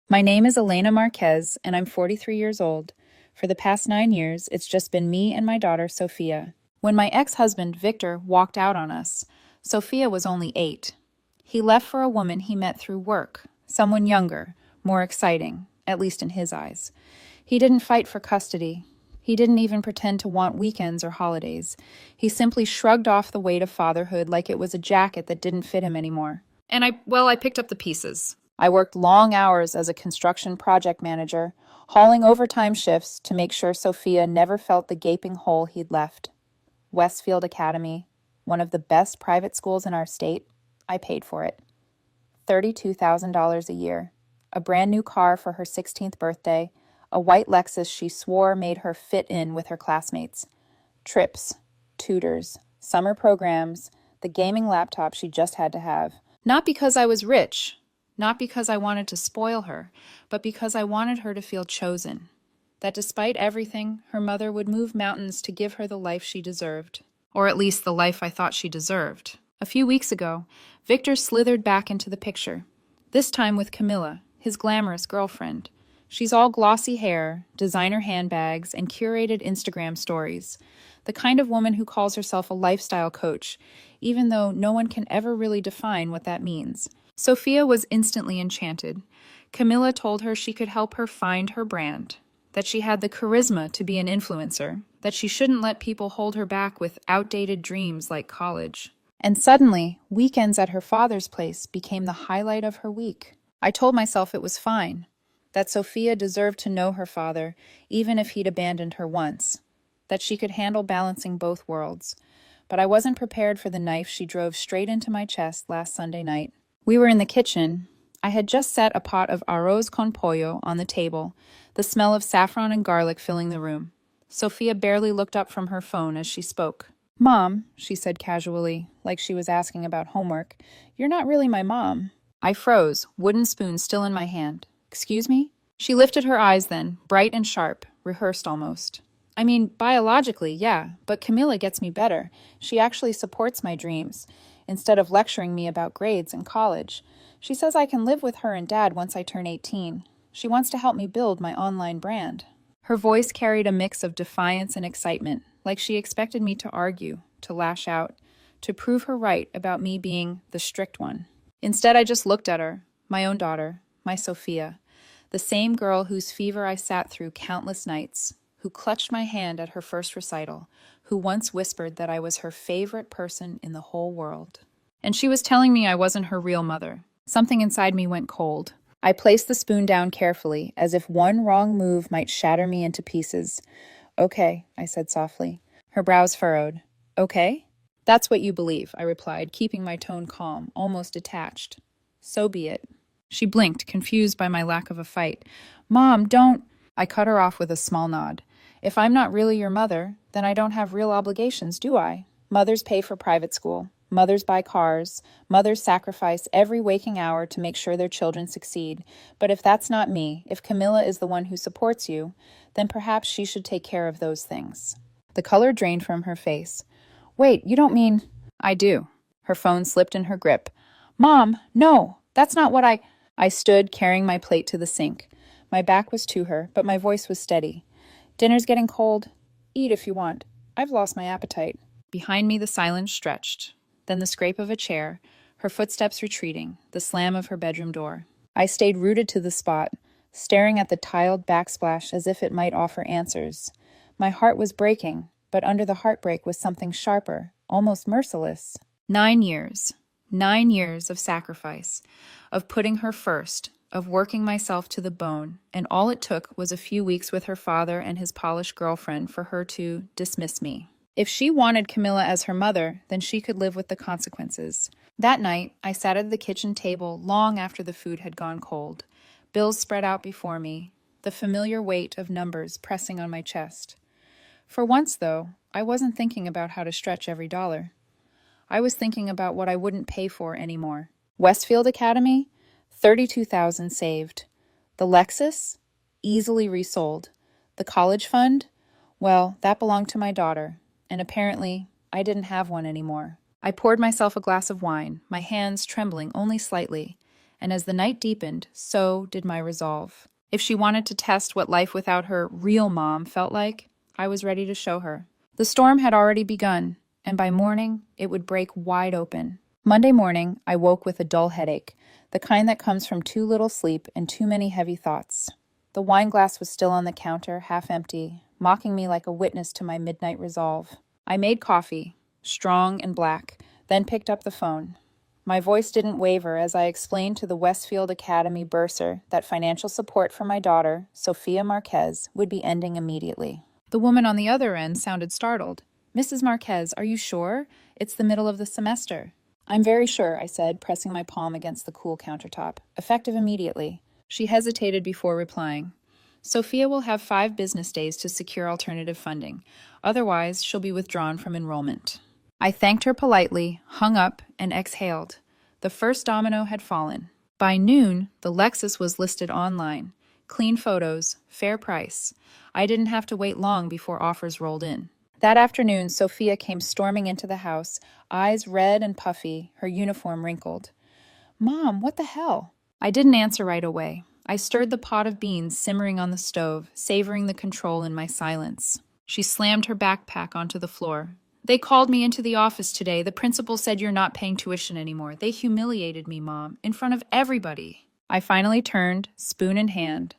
My name is Elena Marquez, and I'm 43 years old. For the past 9 years, it's just been me and my daughter, Sophia. When my ex-husband, Victor, walked out on us, Sophia was only 8. He left for a woman he met through work, someone younger, more exciting, at least in his eyes. He didn't fight for custody. He didn't even pretend to want weekends or holidays. He simply shrugged off the weight of fatherhood like it was a jacket that didn't fit him anymore. And I picked up the pieces. I worked long hours as a construction project manager, hauling overtime shifts to make sure Sophia never felt the gaping hole he'd left. Westfield Academy, one of the best private schools in our state, I paid for it. $32,000 a year, a brand new car for her 16th birthday, a white Lexus she swore made her fit in with her classmates, trips, tutors, summer programs, the gaming laptop she just had to have. Not because I was rich, not because I wanted to spoil her, but because I wanted her to feel chosen. That despite everything, her mother would move mountains to give her the life she deserved. Or at least the life I thought she deserved. A few weeks ago, Victor slithered back into the picture. This time with Camilla, his glamorous girlfriend. She's all glossy hair, designer handbags, and curated Instagram stories. The kind of woman who calls herself a lifestyle coach, even though no one can ever really define what that means. Sophia was instantly enchanted. Camilla told her she could help her find her brand, that she had the charisma to be an influencer, that she shouldn't let people hold her back with outdated dreams like college. And suddenly, weekends at her father's place became the highlight of her week. I told myself it was fine, that Sophia deserved to know her father, even if he'd abandoned her once, that she could handle balancing both worlds. But I wasn't prepared for the knife she drove straight into my chest last Sunday night. We were in the kitchen. I had just set a pot of arroz con pollo on the table, the smell of saffron and garlic filling the room. Sophia barely looked up from her phone as she spoke. "Mom," she said casually, like she was asking about homework, "you're not really my mom." I froze, wooden spoon still in my hand. "Excuse me?" She lifted her eyes then, bright and sharp, rehearsed almost. "I mean, biologically, yeah, but Camilla gets me better. She actually supports my dreams, instead of lecturing me about grades and college. She says I can live with her and Dad once I turn 18. She wants to help me build my online brand." Her voice carried a mix of defiance and excitement, like she expected me to argue, to lash out, to prove her right about me being the strict one. Instead, I just looked at her, my own daughter, my Sophia, the same girl whose fever I sat through countless nights, who clutched my hand at her first recital, who once whispered that I was her favorite person in the whole world. And she was telling me I wasn't her real mother. Something inside me went cold. I placed the spoon down carefully, as if one wrong move might shatter me into pieces. "Okay," I said softly. Her brows furrowed. "Okay?" "That's what you believe," I replied, keeping my tone calm, almost detached. "So be it." She blinked, confused by my lack of a fight. "Mom, don't—" I cut her off with a small nod. "If I'm not really your mother, then I don't have real obligations, do I? Mothers pay for private school. Mothers buy cars. Mothers sacrifice every waking hour to make sure their children succeed. But if that's not me, if Camilla is the one who supports you, then perhaps she should take care of those things." The color drained from her face. "Wait, you don't mean—" "I do." Her phone slipped in her grip. "Mom, no, that's not what I stood, carrying my plate to the sink. My back was to her, but my voice was steady. "Dinner's getting cold. Eat if you want. I've lost my appetite." Behind me the silence stretched. Then the scrape of a chair, her footsteps retreating, the slam of her bedroom door. I stayed rooted to the spot, staring at the tiled backsplash as if it might offer answers. My heart was breaking, but under the heartbreak was something sharper, almost merciless. 9 years. 9 years of sacrifice, of putting her first, of working myself to the bone, and all it took was a few weeks with her father and his polished girlfriend for her to dismiss me. If she wanted Camilla as her mother, then she could live with the consequences. That night, I sat at the kitchen table long after the food had gone cold, bills spread out before me, the familiar weight of numbers pressing on my chest. For once, though, I wasn't thinking about how to stretch every dollar. I was thinking about what I wouldn't pay for anymore. Westfield Academy? $32,000 saved. The Lexus? Easily resold. The college fund? Well, that belonged to my daughter, and apparently I didn't have one anymore. I poured myself a glass of wine, my hands trembling only slightly, and as the night deepened, so did my resolve. If she wanted to test what life without her real mom felt like, I was ready to show her. The storm had already begun, and by morning, it would break wide open. Monday morning, I woke with a dull headache, the kind that comes from too little sleep and too many heavy thoughts. The wine glass was still on the counter, half empty, mocking me like a witness to my midnight resolve. I made coffee, strong and black, then picked up the phone. My voice didn't waver as I explained to the Westfield Academy bursar that financial support for my daughter, Sophia Marquez, would be ending immediately. The woman on the other end sounded startled. "Mrs. Marquez, are you sure? It's the middle of the semester." "I'm very sure," I said, pressing my palm against the cool countertop. "Effective immediately." She hesitated before replying. "Sophia will have 5 business days to secure alternative funding. Otherwise, she'll be withdrawn from enrollment." I thanked her politely, hung up, and exhaled. The first domino had fallen. By noon, the Lexus was listed online. Clean photos, fair price. I didn't have to wait long before offers rolled in. That afternoon, Sophia came storming into the house, eyes red and puffy, her uniform wrinkled. "Mom, what the hell?" I didn't answer right away. I stirred the pot of beans simmering on the stove, savoring the control in my silence. She slammed her backpack onto the floor. "They called me into the office today. The principal said you're not paying tuition anymore. They humiliated me, Mom, in front of everybody." I finally turned, spoon in hand.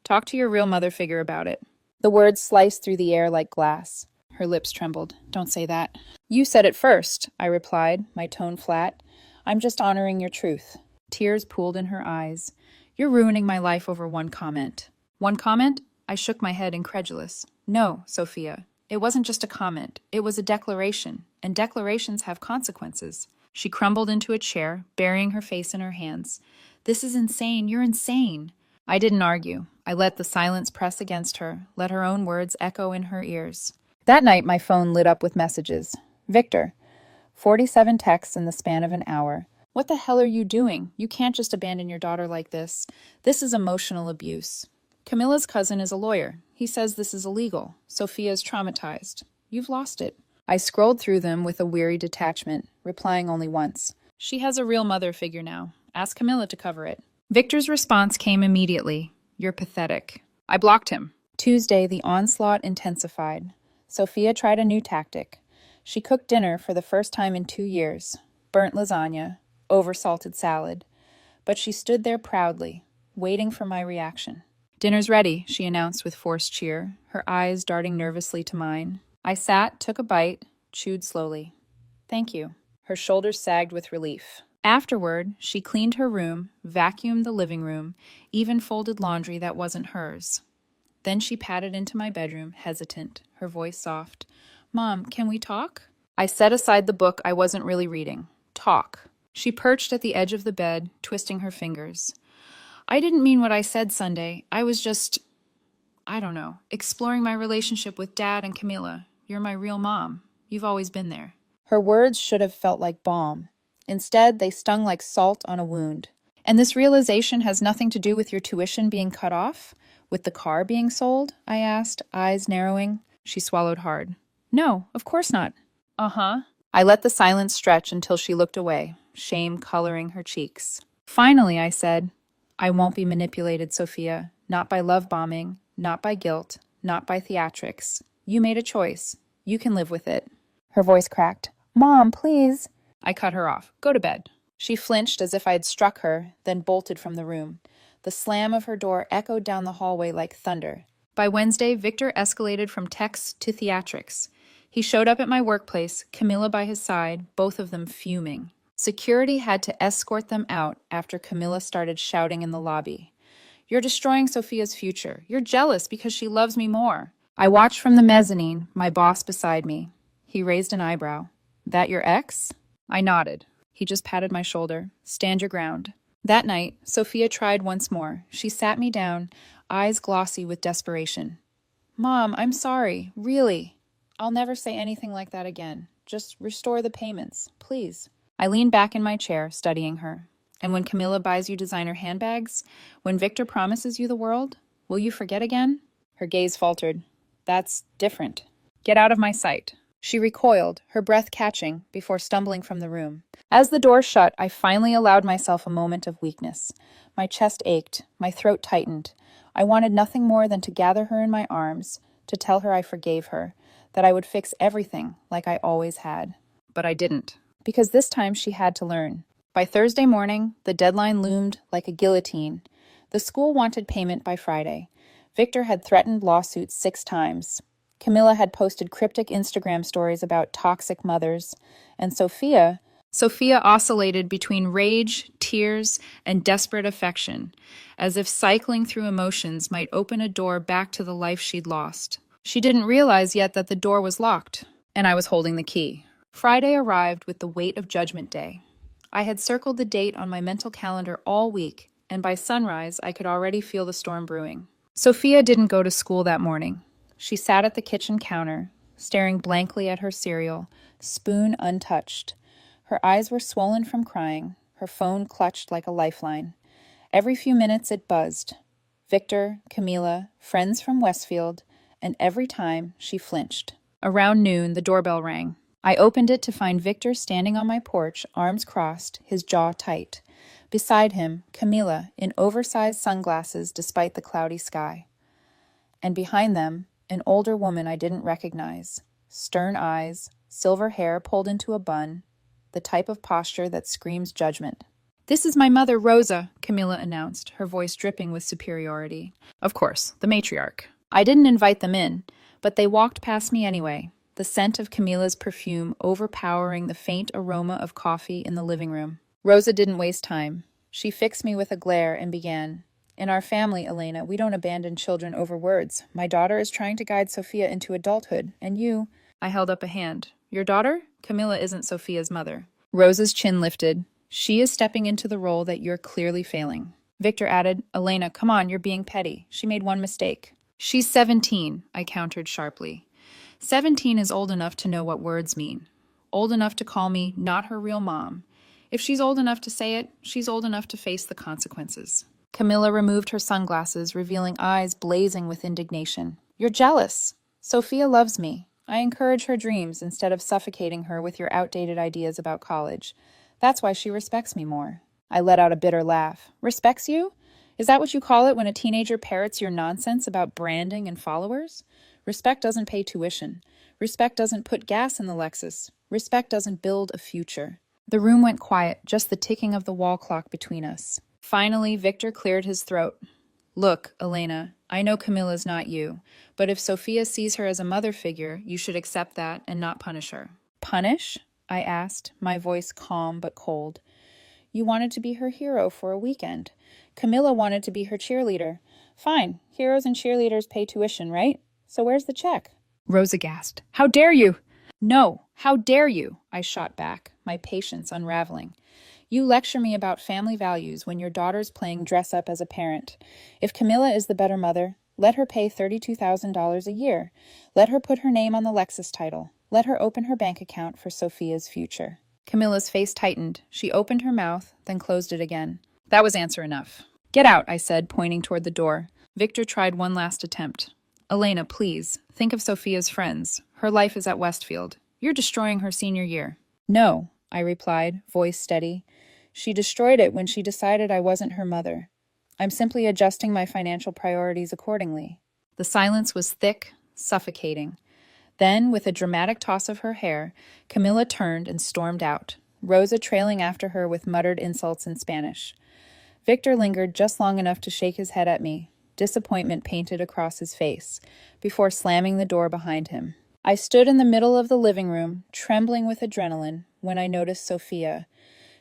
"Talk to your real mother figure about it." The words sliced through the air like glass. Her lips trembled. "Don't say that." "You said it first," I replied, my tone flat. "I'm just honoring your truth." Tears pooled in her eyes. "You're ruining my life over one comment." "One comment?" I shook my head, incredulous. "No, Sophia. It wasn't just a comment. It was a declaration, and declarations have consequences." She crumbled into a chair, burying her face in her hands. "This is insane. You're insane." I didn't argue. I let the silence press against her, let her own words echo in her ears. That night, my phone lit up with messages. "Victor, 47 texts in the span of an hour. What the hell are you doing? You can't just abandon your daughter like this. This is emotional abuse. Camilla's cousin is a lawyer. He says this is illegal. Sophia is traumatized. You've lost it." I scrolled through them with a weary detachment, replying only once. "She has a real mother figure now. Ask Camilla to cover it." Victor's response came immediately. "You're pathetic." I blocked him. Tuesday, the onslaught intensified. Sophia tried a new tactic. She cooked dinner for the first time in 2 years. Burnt lasagna, over-salted salad. But she stood there proudly, waiting for my reaction. "Dinner's ready," she announced with forced cheer, her eyes darting nervously to mine. I sat, took a bite, chewed slowly. "Thank you." Her shoulders sagged with relief. Afterward, she cleaned her room, vacuumed the living room, even folded laundry that wasn't hers. Then she padded into my bedroom, hesitant, her voice soft. "Mom, can we talk?" I set aside the book I wasn't really reading. "Talk." She perched at the edge of the bed, twisting her fingers. "I didn't mean what I said Sunday. I was just, I don't know, exploring my relationship with Dad and Camilla. You're my real mom. You've always been there." Her words should have felt like balm. Instead, they stung like salt on a wound. "And this realization has nothing to do with your tuition being cut off? With the car being sold?" I asked, eyes narrowing. She swallowed hard. "No, of course not." "Uh-huh." I let the silence stretch until she looked away, shame coloring her cheeks. Finally, I said, "I won't be manipulated, Sophia. Not by love bombing, not by guilt, not by theatrics. You made a choice. You can live with it." Her voice cracked. "Mom, please." I cut her off. "Go to bed." She flinched as if I had struck her, then bolted from the room. The slam of her door echoed down the hallway like thunder. By Wednesday, Victor escalated from texts to theatrics. He showed up at my workplace, Camilla by his side, both of them fuming. Security had to escort them out after Camilla started shouting in the lobby. "You're destroying Sophia's future. You're jealous because she loves me more." I watched from the mezzanine, my boss beside me. He raised an eyebrow. "That your ex?" I nodded. He just patted my shoulder. "Stand your ground." That night, Sophia tried once more. She sat me down, eyes glossy with desperation. "Mom, I'm sorry. Really. I'll never say anything like that again. Just restore the payments, please." I leaned back in my chair, studying her. "And when Camilla buys you designer handbags? When Victor promises you the world? Will you forget again?" Her gaze faltered. "That's different. Get out of my sight." She recoiled, her breath catching, before stumbling from the room. As the door shut, I finally allowed myself a moment of weakness. My chest ached, my throat tightened. I wanted nothing more than to gather her in my arms, to tell her I forgave her, that I would fix everything like I always had. But I didn't, because this time she had to learn. By Thursday morning, the deadline loomed like a guillotine. The school wanted payment by Friday. Victor had threatened lawsuits 6 times. Camilla had posted cryptic Instagram stories about toxic mothers, and Sophia oscillated between rage, tears, and desperate affection, as if cycling through emotions might open a door back to the life she'd lost. She didn't realize yet that the door was locked, and I was holding the key. Friday arrived with the weight of Judgment Day. I had circled the date on my mental calendar all week, and by sunrise I could already feel the storm brewing. Sophia didn't go to school that morning. She sat at the kitchen counter, staring blankly at her cereal, spoon untouched. Her eyes were swollen from crying, her phone clutched like a lifeline. Every few minutes it buzzed. Victor, Camila, friends from Westfield, and every time she flinched. Around noon, the doorbell rang. I opened it to find Victor standing on my porch, arms crossed, his jaw tight. Beside him, Camila, in oversized sunglasses despite the cloudy sky. And behind them, an older woman I didn't recognize. Stern eyes, silver hair pulled into a bun, the type of posture that screams judgment. "This is my mother, Rosa," Camilla announced, her voice dripping with superiority. Of course, the matriarch. I didn't invite them in, but they walked past me anyway, the scent of Camilla's perfume overpowering the faint aroma of coffee in the living room. Rosa didn't waste time. She fixed me with a glare and began. "In our family, Elena, we don't abandon children over words. My daughter is trying to guide Sophia into adulthood, and you—" I held up a hand. "Your daughter? Camilla isn't Sophia's mother." Rosa's chin lifted. "She is stepping into the role that you're clearly failing." Victor added, "Elena, come on, you're being petty. She made one mistake." "She's 17, I countered sharply. 17 is old enough to know what words mean. Old enough to call me not her real mom. If she's old enough to say it, she's old enough to face the consequences." Camilla removed her sunglasses, revealing eyes blazing with indignation. "You're jealous. Sophia loves me. I encourage her dreams instead of suffocating her with your outdated ideas about college. That's why she respects me more." I let out a bitter laugh. "Respects you? Is that what you call it when a teenager parrots your nonsense about branding and followers? Respect doesn't pay tuition. Respect doesn't put gas in the Lexus. Respect doesn't build a future." The room went quiet, just the ticking of the wall clock between us. Finally, Victor cleared his throat. "Look, Elena, I know Camilla's not you, but if Sophia sees her as a mother figure, you should accept that and not punish her." "Punish?" I asked, my voice calm but cold. "You wanted to be her hero for a weekend. Camilla wanted to be her cheerleader. Fine, heroes and cheerleaders pay tuition, right? So where's the check?" Rosa gasped. "How dare you?" "No, how dare you?" I shot back, my patience unraveling. "You lecture me about family values when your daughter's playing dress-up as a parent. If Camilla is the better mother, let her pay $32,000 a year. Let her put her name on the Lexus title. Let her open her bank account for Sophia's future." Camilla's face tightened. She opened her mouth, then closed it again. That was answer enough. "Get out," I said, pointing toward the door. Victor tried one last attempt. "Elena, please, think of Sophia's friends. Her life is at Westfield. You're destroying her senior year." "No," I replied, voice steady. "She destroyed it when she decided I wasn't her mother. I'm simply adjusting my financial priorities accordingly." The silence was thick, suffocating. Then, with a dramatic toss of her hair, Camilla turned and stormed out, Rosa trailing after her with muttered insults in Spanish. Victor lingered just long enough to shake his head at me, disappointment painted across his face, before slamming the door behind him. I stood in the middle of the living room, trembling with adrenaline, when I noticed Sophia.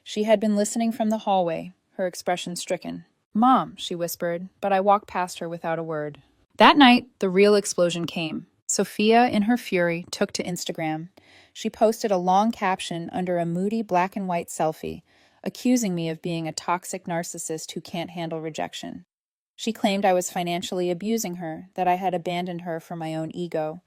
She had been listening from the hallway, her expression stricken. "Mom," she whispered, but I walked past her without a word. That night, the real explosion came. Sophia, in her fury, took to Instagram. She posted a long caption under a moody black and white selfie, accusing me of being a toxic narcissist who can't handle rejection. She claimed I was financially abusing her, that I had abandoned her for my own ego.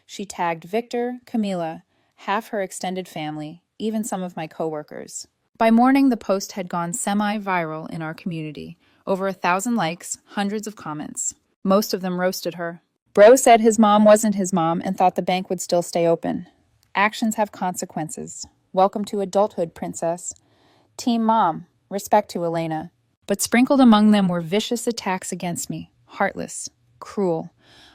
She tagged Victor, Camila, half her extended family, even some of my coworkers. By morning, the post had gone semi-viral in our community. Over 1,000 likes, hundreds of comments. Most of them roasted her. Bro said his mom wasn't his mom and thought the bank would still stay open. Actions have consequences. Welcome to adulthood, princess. Team Mom, respect to Elena. But sprinkled among them were vicious attacks against me. Heartless. Cruel.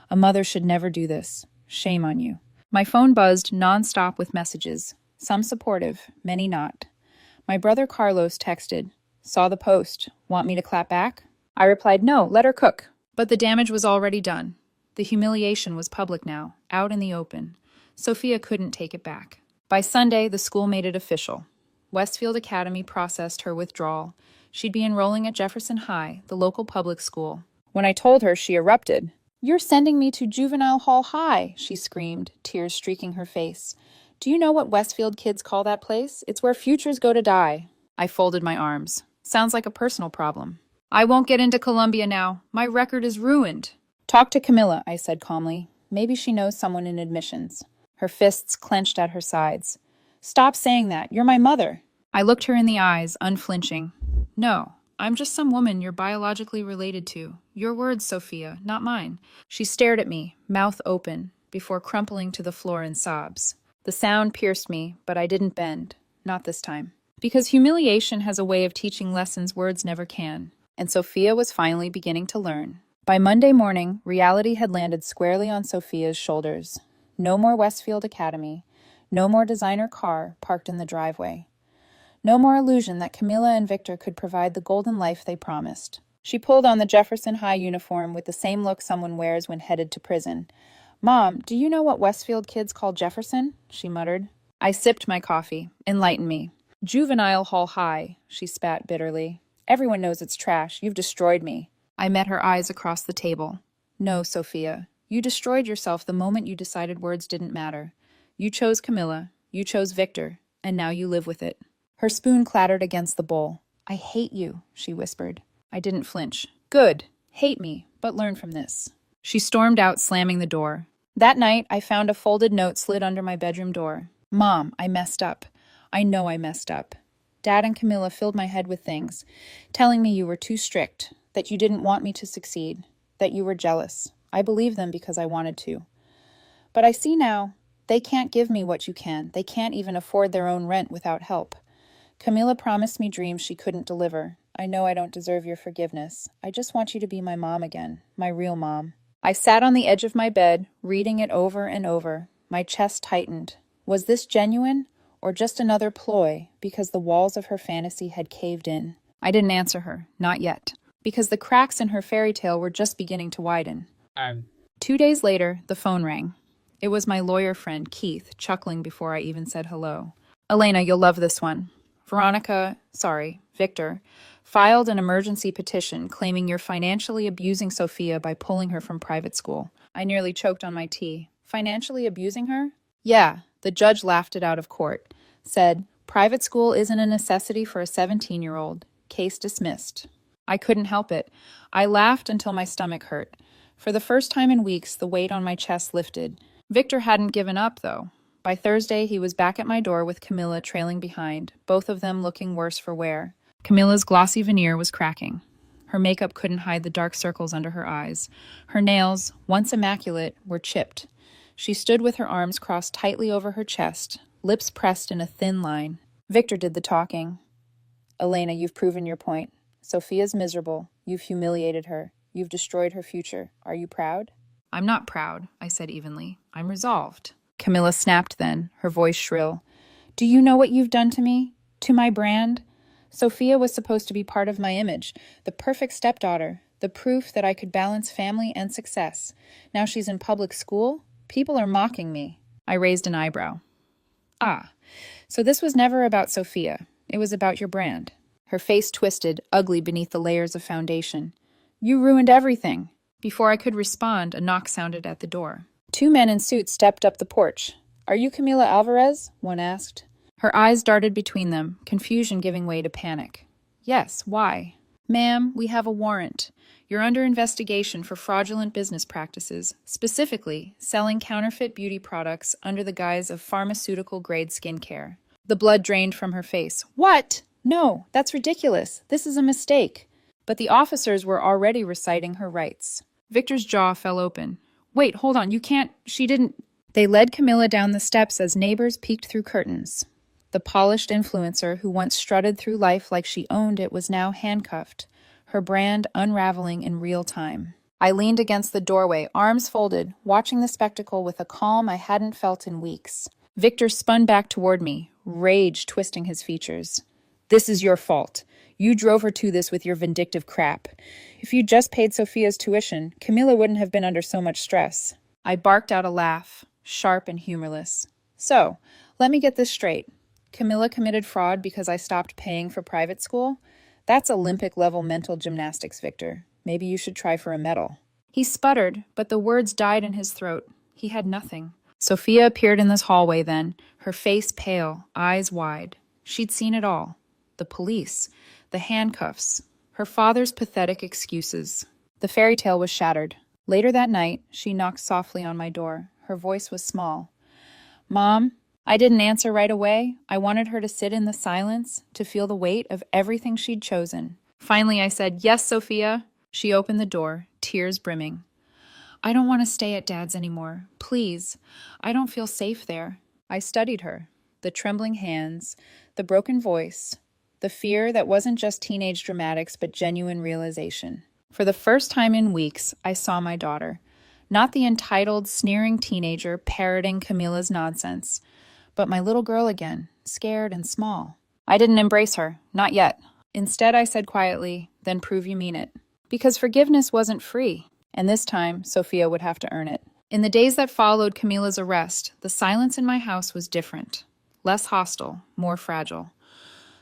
A mother should never do this. Shame on you. My phone buzzed nonstop with messages. Some supportive, many not. My brother Carlos texted, "Saw the post. Want me to clap back?" I replied, "No, let her cook." But the damage was already done. The humiliation was public now, out in the open. Sophia couldn't take it back. By Sunday, the school made it official. Westfield Academy processed her withdrawal. She'd be enrolling at Jefferson High, the local public school. When I told her, she erupted. "You're sending me to Juvenile Hall High," she screamed, tears streaking her face. "Do you know what Westfield kids call that place? It's where futures go to die." I folded my arms. Sounds like a personal problem. "I won't get into Columbia now. My record is ruined." "Talk to Camilla," I said calmly. "Maybe she knows someone in admissions." Her fists clenched at her sides. "Stop saying that. You're my mother." I looked her in the eyes, unflinching. "No, I'm just some woman you're biologically related to. Your words, Sophia, not mine." She stared at me, mouth open, before crumpling to the floor in sobs. The sound pierced me, but I didn't bend. Not this time. Because humiliation has a way of teaching lessons words never can. And Sophia was finally beginning to learn. By Monday morning, reality had landed squarely on Sophia's shoulders. No more Westfield Academy. No more designer car parked in the driveway. No more illusion that Camilla and Victor could provide the golden life they promised. She pulled on the Jefferson High uniform with the same look someone wears when headed to prison. "Mom, do you know what Westfield kids call Jefferson?" she muttered. I sipped my coffee. Enlighten me. "Juvenile Hall High," she spat bitterly. "Everyone knows it's trash. You've destroyed me." I met her eyes across the table. "No, Sophia. You destroyed yourself the moment you decided words didn't matter. You chose Camilla, you chose Victor, and now you live with it." Her spoon clattered against the bowl. "I hate you," she whispered. I didn't flinch. "Good. Hate me, but learn from this." She stormed out, slamming the door. That night, I found a folded note slid under my bedroom door. "Mom, I messed up. I know I messed up. Dad and Camilla filled my head with things, telling me you were too strict, that you didn't want me to succeed, that you were jealous. I believed them because I wanted to. But I see now, they can't give me what you can. They can't even afford their own rent without help. Camilla promised me dreams she couldn't deliver. I know I don't deserve your forgiveness. I just want you to be my mom again, my real mom." I sat on the edge of my bed, reading it over and over. My chest tightened. Was this genuine, or just another ploy, because the walls of her fantasy had caved in? I didn't answer her, not yet, because the cracks in her fairy tale were just beginning to widen. 2 days later, the phone rang. It was my lawyer friend, Keith, chuckling before I even said hello. "Elena, you'll love this one. Victor, filed an emergency petition claiming you're financially abusing Sophia by pulling her from private school." I nearly choked on my tea. Financially abusing her? "Yeah," the judge laughed it out of court. Said, "Private school isn't a necessity for a 17-year-old. Case dismissed." I couldn't help it. I laughed until my stomach hurt. For the first time in weeks, the weight on my chest lifted. Victor hadn't given up, though. By Thursday, he was back at my door with Camilla trailing behind, both of them looking worse for wear. Camilla's glossy veneer was cracking. Her makeup couldn't hide the dark circles under her eyes. Her nails, once immaculate, were chipped. She stood with her arms crossed tightly over her chest, lips pressed in a thin line. Victor did the talking. "Elena, you've proven your point. Sophia's miserable. You've humiliated her. You've destroyed her future. Are you proud?" "I'm not proud," I said evenly. "I'm resolved." Camilla snapped then, her voice shrill. "Do you know what you've done to me? To my brand? Sophia was supposed to be part of my image, the perfect stepdaughter, the proof that I could balance family and success. Now she's in public school? People are mocking me." I raised an eyebrow. "Ah, so this was never about Sophia. It was about your brand." Her face twisted, ugly beneath the layers of foundation. "You ruined everything." Before I could respond, a knock sounded at the door. 2 men in suits stepped up the porch. "Are you Camila Alvarez?" one asked. Her eyes darted between them, confusion giving way to panic. "Yes, why?" "Ma'am, we have a warrant. You're under investigation for fraudulent business practices, specifically selling counterfeit beauty products under the guise of pharmaceutical-grade skincare." The blood drained from her face. "What? No, that's ridiculous. This is a mistake." But the officers were already reciting her rights. Victor's jaw fell open. "Wait, hold on, you can't, she didn't..." They led Camilla down the steps as neighbors peeked through curtains. The polished influencer who once strutted through life like she owned it was now handcuffed, her brand unraveling in real time. I leaned against the doorway, arms folded, watching the spectacle with a calm I hadn't felt in weeks. Victor spun back toward me, rage twisting his features. "This is your fault. You drove her to this with your vindictive crap. If you just paid Sophia's tuition, Camilla wouldn't have been under so much stress." I barked out a laugh, sharp and humorless. "So, let me get this straight. Camilla committed fraud because I stopped paying for private school? That's Olympic-level mental gymnastics, Victor. Maybe you should try for a medal." He sputtered, but the words died in his throat. He had nothing. Sophia appeared in this hallway then, her face pale, eyes wide. She'd seen it all. The police, the handcuffs, her father's pathetic excuses. The fairy tale was shattered. Later that night, she knocked softly on my door. Her voice was small. "Mom?" I didn't answer right away. I wanted her to sit in the silence, to feel the weight of everything she'd chosen. Finally, I said, "Yes, Sophia." She opened the door, tears brimming. "I don't want to stay at Dad's anymore. Please. I don't feel safe there." I studied her. The trembling hands, the broken voice, the fear that wasn't just teenage dramatics but genuine realization. For the first time in weeks, I saw my daughter. Not the entitled, sneering teenager parroting Camilla's nonsense, but my little girl again, scared and small. I didn't embrace her, not yet. Instead, I said quietly, "Then prove you mean it." Because forgiveness wasn't free, and this time, Sophia would have to earn it. In the days that followed Camilla's arrest, the silence in my house was different. Less hostile, more fragile.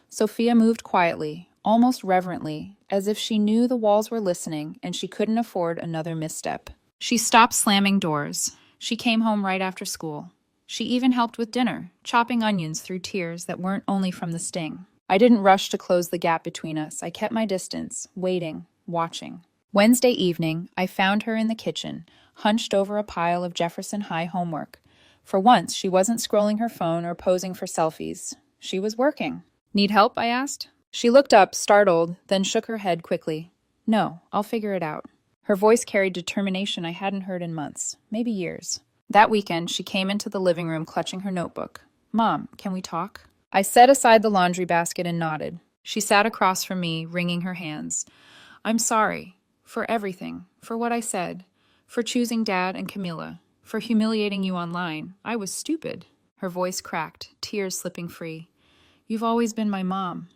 Sophia moved quietly, almost reverently, as if she knew the walls were listening and she couldn't afford another misstep. She stopped slamming doors. She came home right after school. She even helped with dinner, chopping onions through tears that weren't only from the sting. I didn't rush to close the gap between us. I kept my distance, waiting, watching. Wednesday evening, I found her in the kitchen, hunched over a pile of Jefferson High homework. For once, she wasn't scrolling her phone or posing for selfies. She was working. "Need help?" I asked. She looked up, startled, then shook her head quickly. "No, I'll figure it out." Her voice carried determination I hadn't heard in months, maybe years. That weekend, she came into the living room clutching her notebook. "Mom, can we talk?" I set aside the laundry basket and nodded. She sat across from me, wringing her hands. "I'm sorry. For everything. For what I said. For choosing Dad and Camilla. For humiliating you online. I was stupid." Her voice cracked, tears slipping free. "You've always been my mom.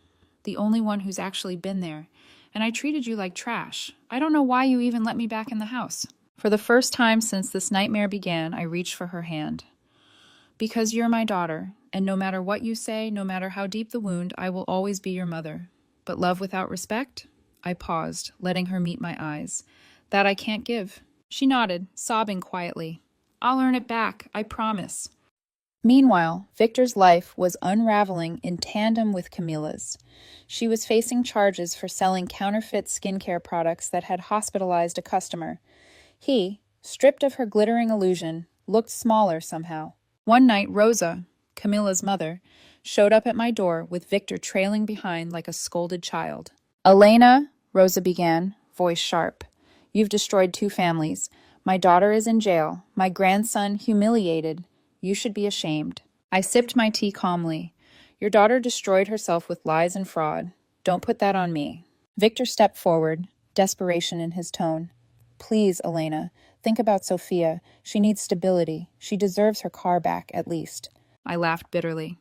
The only one who's actually been there. And I treated you like trash. I don't know why you even let me back in the house." For the first time since this nightmare began, I reached for her hand. "Because you're my daughter, and no matter what you say, no matter how deep the wound, I will always be your mother. But love without respect?" I paused, letting her meet my eyes. "That I can't give." She nodded, sobbing quietly. "I'll earn it back, I promise." Meanwhile, Victor's life was unraveling in tandem with Camilla's. She was facing charges for selling counterfeit skincare products that had hospitalized a customer. He, stripped of her glittering illusion, looked smaller somehow. One night, Rosa, Camilla's mother, showed up at my door with Victor trailing behind like a scolded child. "Elena," Rosa began, voice sharp, "you've destroyed 2 families. My daughter is in jail. My grandson humiliated. You should be ashamed." I sipped my tea calmly. "Your daughter destroyed herself with lies and fraud. Don't put that on me." Victor stepped forward, desperation in his tone. "Please, Elena, think about Sophia. She needs stability. She deserves her car back, at least." I laughed bitterly.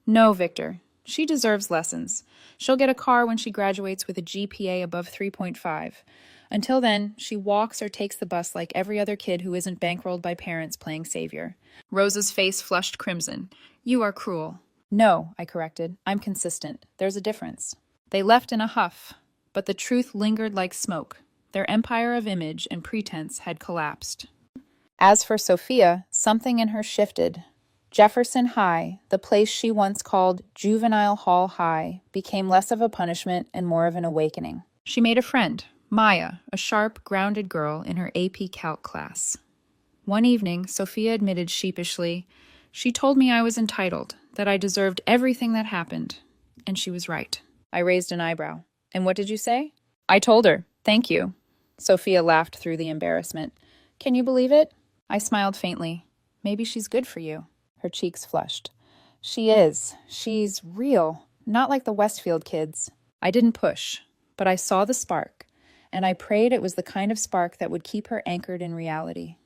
"No, Victor. She deserves lessons. She'll get a car when she graduates with a GPA above 3.5. Until then, she walks or takes the bus like every other kid who isn't bankrolled by parents playing savior." Rosa's face flushed crimson. "You are cruel." "No," I corrected. "I'm consistent. There's a difference." They left in a huff, but the truth lingered like smoke. Their empire of image and pretense had collapsed. As for Sophia, something in her shifted. Jefferson High, the place she once called Juvenile Hall High, became less of a punishment and more of an awakening. She made a friend, Maya, a sharp, grounded girl in her AP Calc class. One evening, Sophia admitted sheepishly, "She told me I was entitled, that I deserved everything that happened." And she was right. I raised an eyebrow. "And what did you say?" "I told her, thank you." Sophia laughed through the embarrassment. "Can you believe it?" I smiled faintly. Maybe she's good for you." Her cheeks flushed. "She is. She's real. Not like the Westfield kids." I didn't push, but I saw the spark, and I prayed it was the kind of spark that would keep her anchored in reality.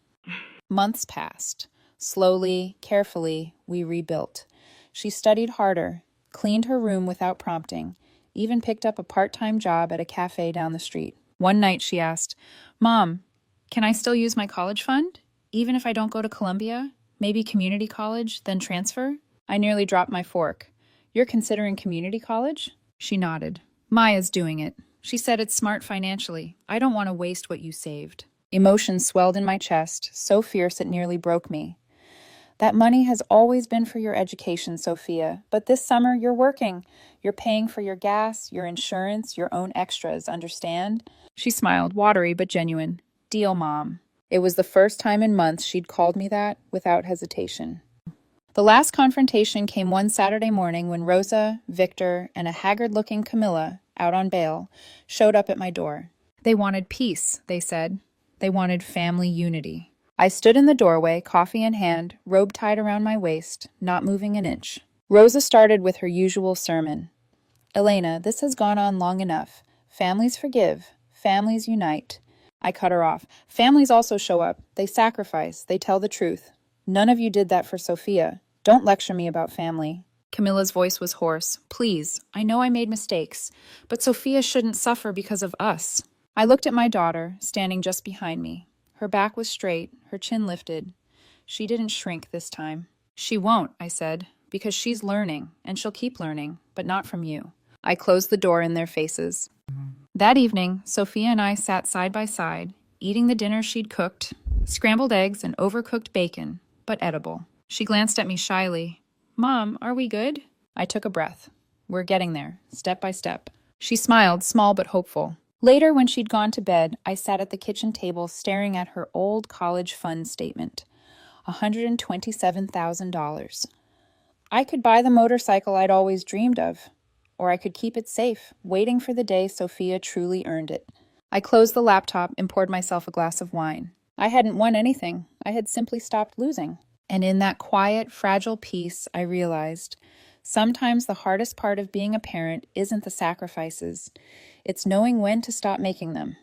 Months passed. Slowly, carefully, we rebuilt. She studied harder, cleaned her room without prompting, even picked up a part-time job at a cafe down the street. One night she asked, "Mom, can I still use my college fund? Even if I don't go to Columbia? Maybe community college, then transfer?" I nearly dropped my fork. "You're considering community college?" She nodded. "Maya's doing it. She said it's smart financially. I don't want to waste what you saved." Emotion swelled in my chest, so fierce it nearly broke me. "That money has always been for your education, Sophia, but this summer you're working. You're paying for your gas, your insurance, your own extras, understand?" She smiled, watery but genuine. "Deal, Mom." It was the first time in months she'd called me that without hesitation. The last confrontation came one Saturday morning when Rosa, Victor, and a haggard-looking Camilla, out on bail, showed up at my door. They wanted peace, they said. They wanted family unity. I stood in the doorway, coffee in hand, robe tied around my waist, not moving an inch. Rosa started with her usual sermon. "Elena, this has gone on long enough. Families forgive. Families unite." I cut her off. "Families also show up. They sacrifice. They tell the truth. None of you did that for Sophia. Don't lecture me about family." Camilla's voice was hoarse. "Please, I know I made mistakes, but Sophia shouldn't suffer because of us." I looked at my daughter, standing just behind me. Her back was straight, her chin lifted. She didn't shrink this time. "She won't," I said, "because she's learning, and she'll keep learning, but not from you." I closed the door in their faces. That evening, Sophia and I sat side by side, eating the dinner she'd cooked, scrambled eggs and overcooked bacon, but edible. She glanced at me shyly. "Mom, are we good?" I took a breath. "We're getting there, step by step." She smiled, small but hopeful. Later, when she'd gone to bed, I sat at the kitchen table staring at her old college fund statement. $127,000. I could buy the motorcycle I'd always dreamed of, or I could keep it safe, waiting for the day Sophia truly earned it. I closed the laptop and poured myself a glass of wine. I hadn't won anything. I had simply stopped losing. And in that quiet, fragile peace, I realized sometimes the hardest part of being a parent isn't the sacrifices. It's knowing when to stop making them.